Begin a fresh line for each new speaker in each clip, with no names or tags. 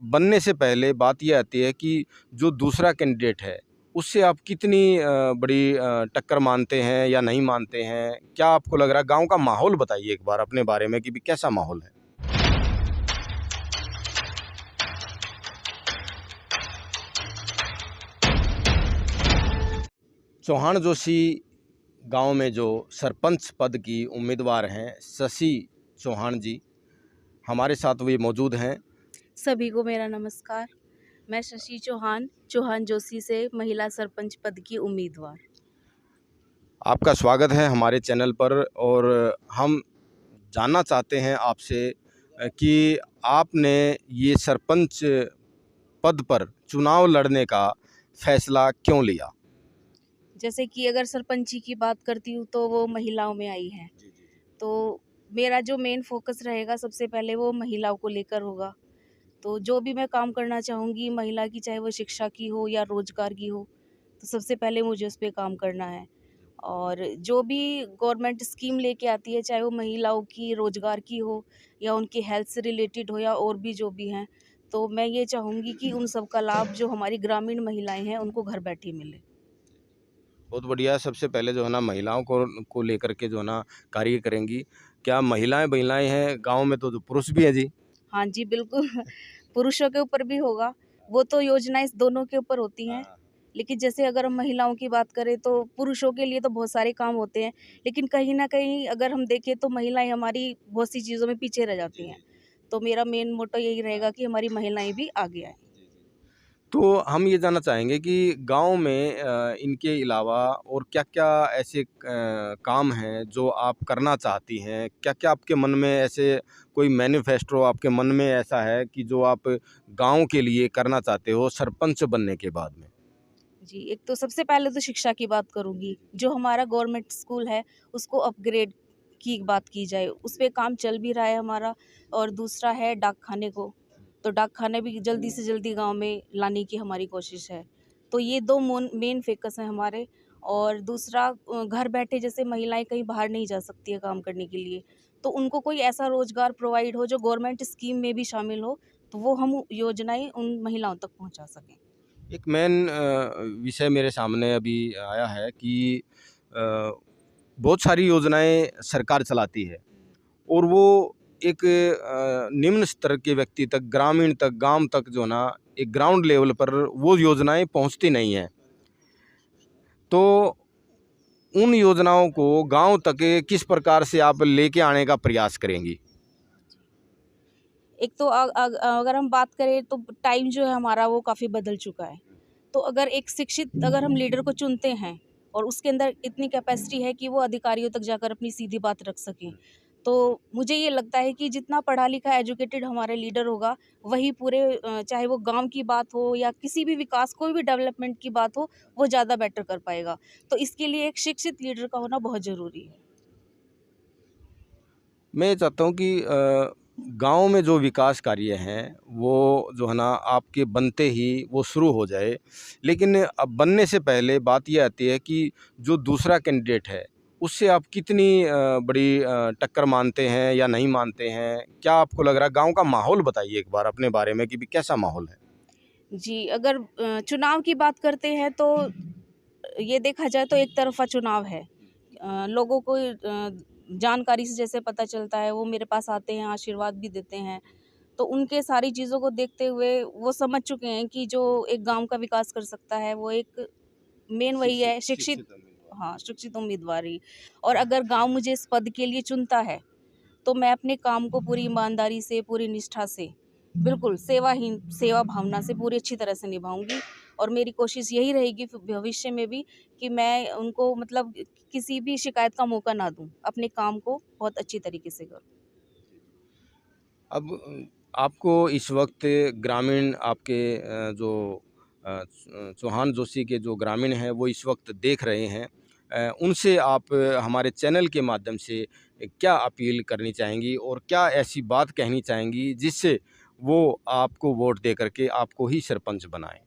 बनने से पहले बात ये आती है कि जो दूसरा कैंडिडेट है, उससे आप कितनी बड़ी टक्कर मानते हैं या नहीं मानते हैं? क्या आपको लग रहा है? गाँव का माहौल बताइए एक बार अपने बारे में कि भी कैसा माहौल है? चौहान जोशी गांव में जो सरपंच पद की उम्मीदवार हैं शशि चौहान जी, हमारे साथ वे मौजूद हैं।
सभी को मेरा नमस्कार। मैं शशि चौहान चौहान जोशी से महिला सरपंच पद की उम्मीदवार।
आपका स्वागत है हमारे चैनल पर और हम जानना चाहते हैं आपसे कि आपने ये सरपंच पद पर चुनाव लड़ने का फैसला क्यों लिया?
जैसे कि अगर सरपंची की बात करती हूँ तो वो महिलाओं में आई है। तो मेरा जो मेन फोकस रहेगा सबसे पहले वो महिलाओं को लेकर होगा। तो जो भी मैं काम करना चाहूँगी महिला की, चाहे वो शिक्षा की हो या रोजगार की हो, तो सबसे पहले मुझे उस पे काम करना है। और जो भी गवर्नमेंट स्कीम लेके आती है, चाहे वो महिलाओं की रोजगार की हो या उनकी हेल्थ से रिलेटेड हो या और भी जो भी हैं, तो मैं ये चाहूँगी कि उन सब का लाभ जो हमारी ग्रामीण महिलाएं हैं उनको घर बैठे मिले।
बहुत बढ़िया। सबसे पहले जो है ना महिलाओं को लेकर के जो है ना कार्य करेंगी। क्या महिलाएं महिलाएं हैं गांव में, तो जो पुरुष भी हैं जी?
हाँ जी, बिल्कुल। पुरुषों के ऊपर भी होगा, वो तो योजनाएं दोनों के ऊपर होती हैं। लेकिन जैसे अगर हम महिलाओं की बात करें तो पुरुषों के लिए तो बहुत सारे काम होते हैं, लेकिन कहीं ना कहीं अगर हम देखें तो महिलाएं हमारी बहुत सी चीज़ों में पीछे रह जाती हैं। तो मेरा मेन मोटो यही रहेगा कि हमारी महिलाएं भी आगे आए।
तो हम ये जानना चाहेंगे कि गांव में इनके अलावा और क्या-क्या ऐसे काम हैं जो आप करना चाहती हैं? क्या-क्या आपके मन में ऐसे कोई मैनिफेस्टो आपके मन में ऐसा है कि जो आप गांव के लिए करना चाहते हो सरपंच बनने के बाद में?
जी, एक तो सबसे पहले तो शिक्षा की बात करूँगी। जो हमारा गवर्नमेंट स्कूल है, उसको अपग्रेड की बात की जाए, उस पे काम चल भी रहा है हमारा। और दूसरा है डाकखाने को, तो डाकखाने भी जल्दी से जल्दी गाँव में लाने की हमारी कोशिश है। तो ये 2 मेन फ़ोकस हैं हमारे। और दूसरा घर बैठे जैसे महिलाएँ कहीं बाहर नहीं जा सकती है काम करने के लिए, तो उनको कोई ऐसा रोज़गार प्रोवाइड हो जो गवर्नमेंट स्कीम में भी शामिल हो, तो वो हम योजनाएँ उन महिलाओं तक पहुँचा सकें।
एक मेन विषय मेरे सामने अभी आया है कि अ, बहुत सारी योजनाएँ सरकार चलाती है और वो एक निम्न स्तर के व्यक्ति तक, ग्रामीण तक, गाँव तक जो है ना, एक ग्राउंड लेवल पर वो योजनाएँ पहुँचती नहीं हैं। तो उन योजनाओं को गाँव तक किस प्रकार से आप लेके आने का प्रयास करेंगी?
एक तो अगर हम बात करें तो टाइम जो है हमारा वो काफ़ी बदल चुका है। तो अगर एक शिक्षित अगर हम लीडर को चुनते हैं और उसके अंदर इतनी कैपेसिटी है कि वो अधिकारियों तक जाकर अपनी सीधी बात रख सकें, तो मुझे ये लगता है कि जितना पढ़ा लिखा एजुकेटेड हमारा लीडर होगा, वही पूरे चाहे वो गाँव की बात हो या किसी भी विकास, कोई भी डेवलपमेंट की बात हो, वो ज़्यादा बेटर कर पाएगा। तो इसके लिए एक शिक्षित लीडर का होना बहुत ज़रूरी है।
मैं ये चाहता हूँ कि गाँव में जो विकास कार्य हैं, वो जो है ना आपके बनते ही वो शुरू हो जाए। लेकिन अब बनने से पहले बात ये आती है कि जो दूसरा कैंडिडेट है, उससे आप कितनी बड़ी टक्कर मानते हैं या नहीं मानते हैं? क्या आपको लग रहा है? गाँव का माहौल बताइए एक बार अपने बारे में कि भी कैसा माहौल है?
जी, अगर चुनाव की बात करते हैं तो ये देखा जाए तो एक तरफ़ा चुनाव है। लोगों को जानकारी से जैसे पता चलता है, वो मेरे पास आते हैं, आशीर्वाद भी देते हैं। तो उनके सारी चीज़ों को देखते हुए वो समझ चुके हैं कि जो एक गाँव का विकास कर सकता है, वो एक मेन वही
शिक्षित
है, शिक्षित।
शिक्षित उम्मीदवार।
हाँ, शिक्षित उम्मीदवार ही। और अगर गाँव मुझे इस पद के लिए चुनता है, तो मैं अपने काम को पूरी ईमानदारी से, पूरी निष्ठा से, बिल्कुल सेवा भावना से पूरी अच्छी तरह से निभाऊँगी। और मेरी कोशिश यही रहेगी भविष्य में भी कि मैं उनको मतलब किसी भी शिकायत का मौका ना दूँ, अपने काम को बहुत अच्छी तरीके से करूँ।
अब आपको इस वक्त ग्रामीण आपके जो चौहान जोशी के जो ग्रामीण हैं वो इस वक्त देख रहे हैं, उनसे आप हमारे चैनल के माध्यम से क्या अपील करनी चाहेंगी और क्या ऐसी बात कहनी चाहेंगी जिससे वो आपको वोट दे करके आपको ही सरपंच बनाएं?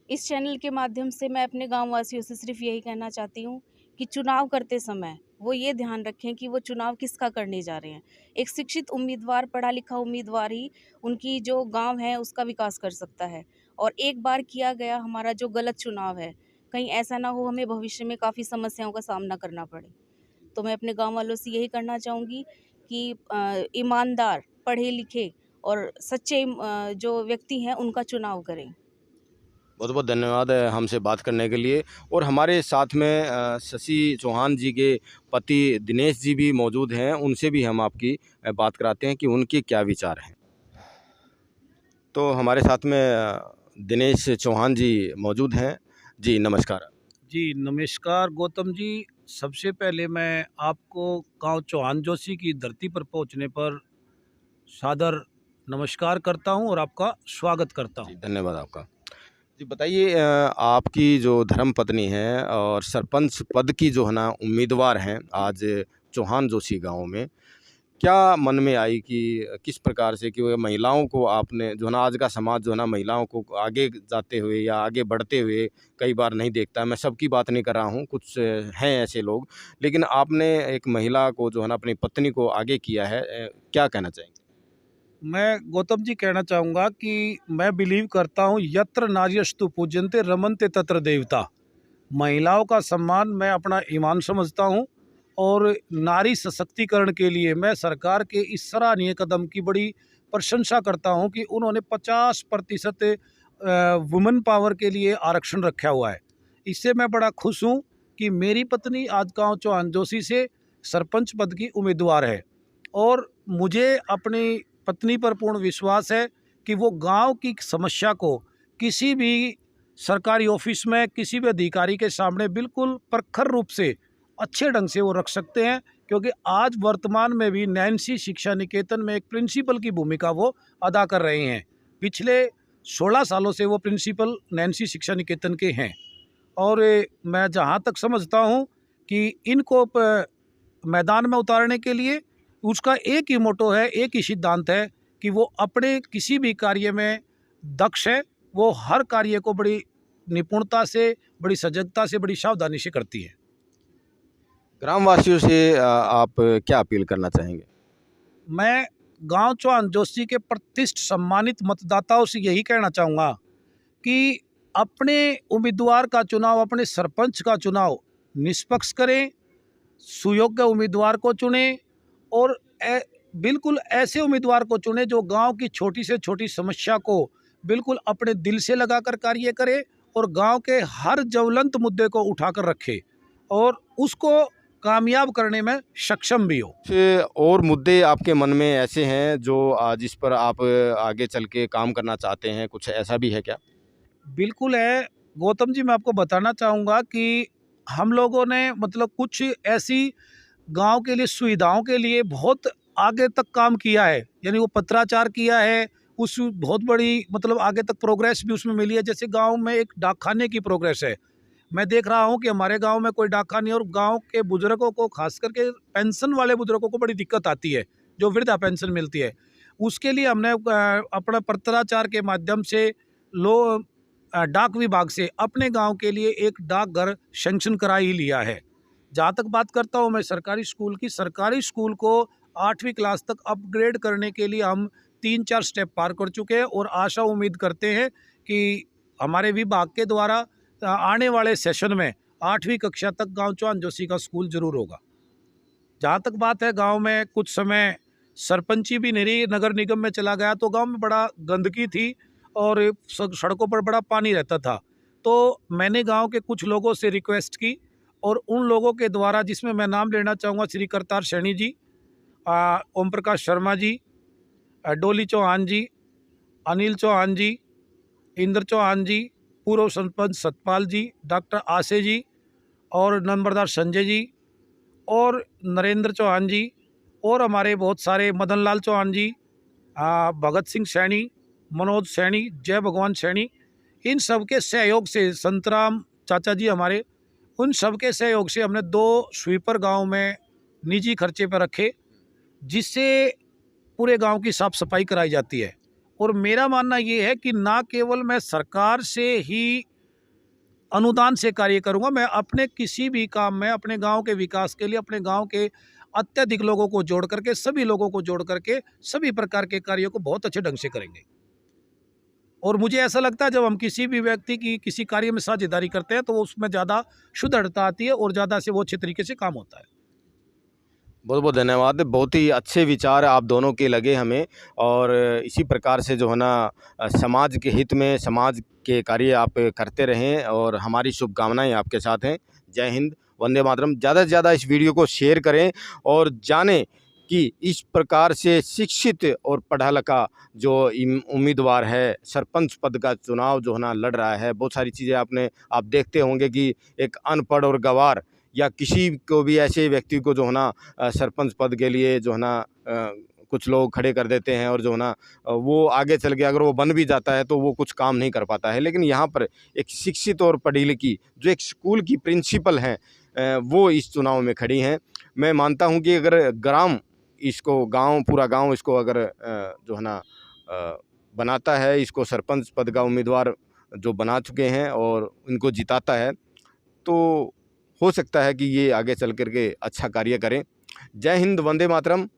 इस चैनल के माध्यम से मैं अपने गाँव वासियों से सिर्फ़ यही कहना चाहती हूँ कि चुनाव करते समय वो ये ध्यान रखें कि वो चुनाव किसका करने जा रहे हैं। एक शिक्षित उम्मीदवार, पढ़ा लिखा उम्मीदवार ही उनकी जो गाँव है उसका विकास कर सकता है। और एक बार किया गया हमारा जो गलत चुनाव है, कहीं ऐसा ना हो हमें भविष्य में काफ़ी समस्याओं का सामना करना पड़े। तो मैं अपने गाँव वालों से यही करना चाहूँगी कि ईमानदार, पढ़े लिखे और सच्चे जो व्यक्ति हैं उनका चुनाव करें।
बहुत बहुत धन्यवाद हमसे बात करने के लिए। और हमारे साथ में शशि चौहान जी के पति दिनेश जी भी मौजूद हैं, उनसे भी हम आपकी बात कराते हैं कि उनके क्या विचार हैं। तो हमारे साथ में दिनेश चौहान जी मौजूद हैं। जी नमस्कार।
जी नमस्कार गौतम जी। सबसे पहले मैं आपको गांव चौहान जोशी की धरती पर पहुंचने पर सादर नमस्कार करता हूं और आपका स्वागत करता
जी
हूं।
धन्यवाद आपका। जी बताइए, आपकी जो धर्मपत्नी है और सरपंच पद की जो है ना उम्मीदवार हैं आज चौहान जोशी गांव में, क्या मन में आई कि किस प्रकार से कि वो महिलाओं को आपने जो है ना, आज का समाज जो है ना महिलाओं को आगे जाते हुए या आगे बढ़ते हुए कई बार नहीं देखता। मैं सबकी बात नहीं कर रहा हूँ, कुछ हैं ऐसे लोग, लेकिन आपने एक महिला को जो है ना अपनी पत्नी को आगे किया है, क्या कहना चाहेंगे?
मैं गौतम जी कहना चाहूँगा कि मैं बिलीव करता हूँ यत्र नार्यस्तु पूज्यन्ते रमन्ते तत्र देवता। महिलाओं का सम्मान मैं अपना ईमान समझता हूँ और नारी सशक्तिकरण के लिए मैं सरकार के इस सराहनीय कदम की बड़ी प्रशंसा करता हूँ कि उन्होंने 50% वुमेन पावर के लिए आरक्षण रखा हुआ है। इससे मैं बड़ा खुश हूँ कि मेरी पत्नी आज गाँव चौहान जोशी से सरपंच पद की उम्मीदवार है और मुझे अपनी पत्नी पर पूर्ण विश्वास है कि वो गांव की समस्या को किसी भी सरकारी ऑफिस में किसी भी अधिकारी के सामने बिल्कुल प्रखर रूप से अच्छे ढंग से वो रख सकते हैं, क्योंकि आज वर्तमान में भी नैन्सी शिक्षा निकेतन में एक प्रिंसिपल की भूमिका वो अदा कर रहे हैं। पिछले 16 सालों से वो प्रिंसिपल नैन्सी शिक्षा निकेतन के हैं और मैं जहाँ तक समझता हूँ कि इनको मैदान में उतारने के लिए उसका एक ही मोटो है, एक ही सिद्धांत है कि वो अपने किसी भी कार्य में दक्ष है। वो हर कार्य को बड़ी निपुणता से, बड़ी सजगता से, बड़ी सावधानी से करती है।
ग्रामवासियों से आप क्या अपील करना चाहेंगे?
मैं गांव चौहान जोशी के प्रतिष्ठ सम्मानित मतदाताओं से यही कहना चाहूँगा कि अपने उम्मीदवार का चुनाव, अपने सरपंच का चुनाव निष्पक्ष करें, सुयोग्य उम्मीदवार को चुनें और बिल्कुल ऐसे उम्मीदवार को चुने जो गांव की छोटी से छोटी समस्या को बिल्कुल अपने दिल से लगाकर कार्य करे और गांव के हर ज्वलंत मुद्दे को उठाकर रखे और उसको कामयाब करने में सक्षम भी हो।
और मुद्दे आपके मन में ऐसे हैं जो जिस पर आप आगे चल के काम करना चाहते हैं, कुछ ऐसा भी है क्या?
बिल्कुल है गौतम जी। मैं आपको बताना चाहूँगा कि हम लोगों ने मतलब कुछ ऐसी गांव के लिए सुविधाओं के लिए बहुत आगे तक काम किया है, यानी वो पत्राचार किया है, उस बहुत बड़ी मतलब आगे तक प्रोग्रेस भी उसमें मिली है। जैसे गांव में एक डाकखाने की प्रोग्रेस है। मैं देख रहा हूं कि हमारे गांव में कोई डाकखाने और गांव के बुजुर्गों को, खास करके पेंशन वाले बुजुर्गों को बड़ी दिक्कत आती है, जो वृद्धा पेंशन मिलती है। उसके लिए हमने अपना पत्राचार के माध्यम से डाक विभाग से अपने गांव के लिए एक डाकघर सैंक्शन करा ही लिया है। जहाँ तक बात करता हूँ मैं सरकारी स्कूल की, सरकारी स्कूल को 8वीं क्लास तक अपग्रेड करने के लिए हम 3-4 स्टेप पार कर चुके हैं और आशा उम्मीद करते हैं कि हमारे विभाग के द्वारा आने वाले सेशन में 8वीं कक्षा तक गांव चौहान जोशी का स्कूल जरूर होगा। जहाँ तक बात है, गांव में कुछ समय सरपंची भी नहीं, नगर निगम में चला गया तो गांव में बड़ा गंदगी थी और सड़कों पर बड़ा पानी रहता था। तो मैंने गांव के कुछ लोगों से रिक्वेस्ट की और उन लोगों के द्वारा, जिसमें मैं नाम लेना चाहूँगा श्री करतार सैनी जी, ओम प्रकाश शर्मा जी, डोली चौहान जी, अनिल चौहान जी, इंद्र चौहान जी, पूर्व सरपंच सतपाल जी, डॉक्टर आसे जी और नंबरदार संजय जी और नरेंद्र चौहान जी और हमारे बहुत सारे मदन लाल चौहान जी, भगत सिंह सैनी, मनोज सैनी, जय भगवान सैनी, इन सब के सहयोग से, संतराम चाचा जी हमारे, उन सब के सहयोग से हमने 2 स्वीपर गांव में निजी खर्चे पर रखे, जिससे पूरे गांव की साफ सफाई कराई जाती है। और मेरा मानना ये है कि ना केवल मैं सरकार से ही अनुदान से कार्य करूँगा। मैं अपने किसी भी काम में अपने गाँव के विकास के लिए, अपने गाँव के अत्यधिक लोगों को जोड़ करके, सभी लोगों को जोड़ करके, सभी प्रकार के कार्यों को बहुत अच्छे ढंग से करेंगे। और मुझे ऐसा लगता है जब हम किसी भी व्यक्ति की किसी कार्य में साझेदारी करते हैं तो उसमें ज़्यादा सुदृढ़ता आती है और ज़्यादा से वो अच्छे तरीके से काम होता है।
बहुत बहुत धन्यवाद। बहुत ही अच्छे विचार आप दोनों के लगे हमें, और इसी प्रकार से जो है ना समाज के हित में, समाज के कार्य आप करते रहें, और हमारी शुभकामनाएं आपके साथ हैं। जय हिंद, वंदे मातरम। ज़्यादा से ज़्यादा इस वीडियो को शेयर करें और जानें कि इस प्रकार से शिक्षित और पढ़ा लिखा जो उम्मीदवार है, सरपंच पद का चुनाव जो है ना लड़ रहा है। बहुत सारी चीज़ें आप देखते होंगे कि एक अनपढ़ और गँवार या किसी को भी ऐसे व्यक्ति को जो है ना सरपंच पद के लिए जो है ना कुछ लोग खड़े कर देते हैं, और जो है ना वो आगे चल के अगर वो बन भी जाता है तो वो कुछ काम नहीं कर पाता है। लेकिन यहाँ पर एक शिक्षित और पढ़ी लिखी जो एक स्कूल की प्रिंसिपल हैं, वो इस चुनाव में खड़ी हैं। मैं मानता हूँ कि अगर पूरा गांव इसको अगर जो है ना बनाता है, इसको सरपंच पद का उम्मीदवार जो बना चुके हैं और इनको जिताता है, तो हो सकता है कि ये आगे चल कर के अच्छा कार्य करें। जय हिंद, वंदे मातरम।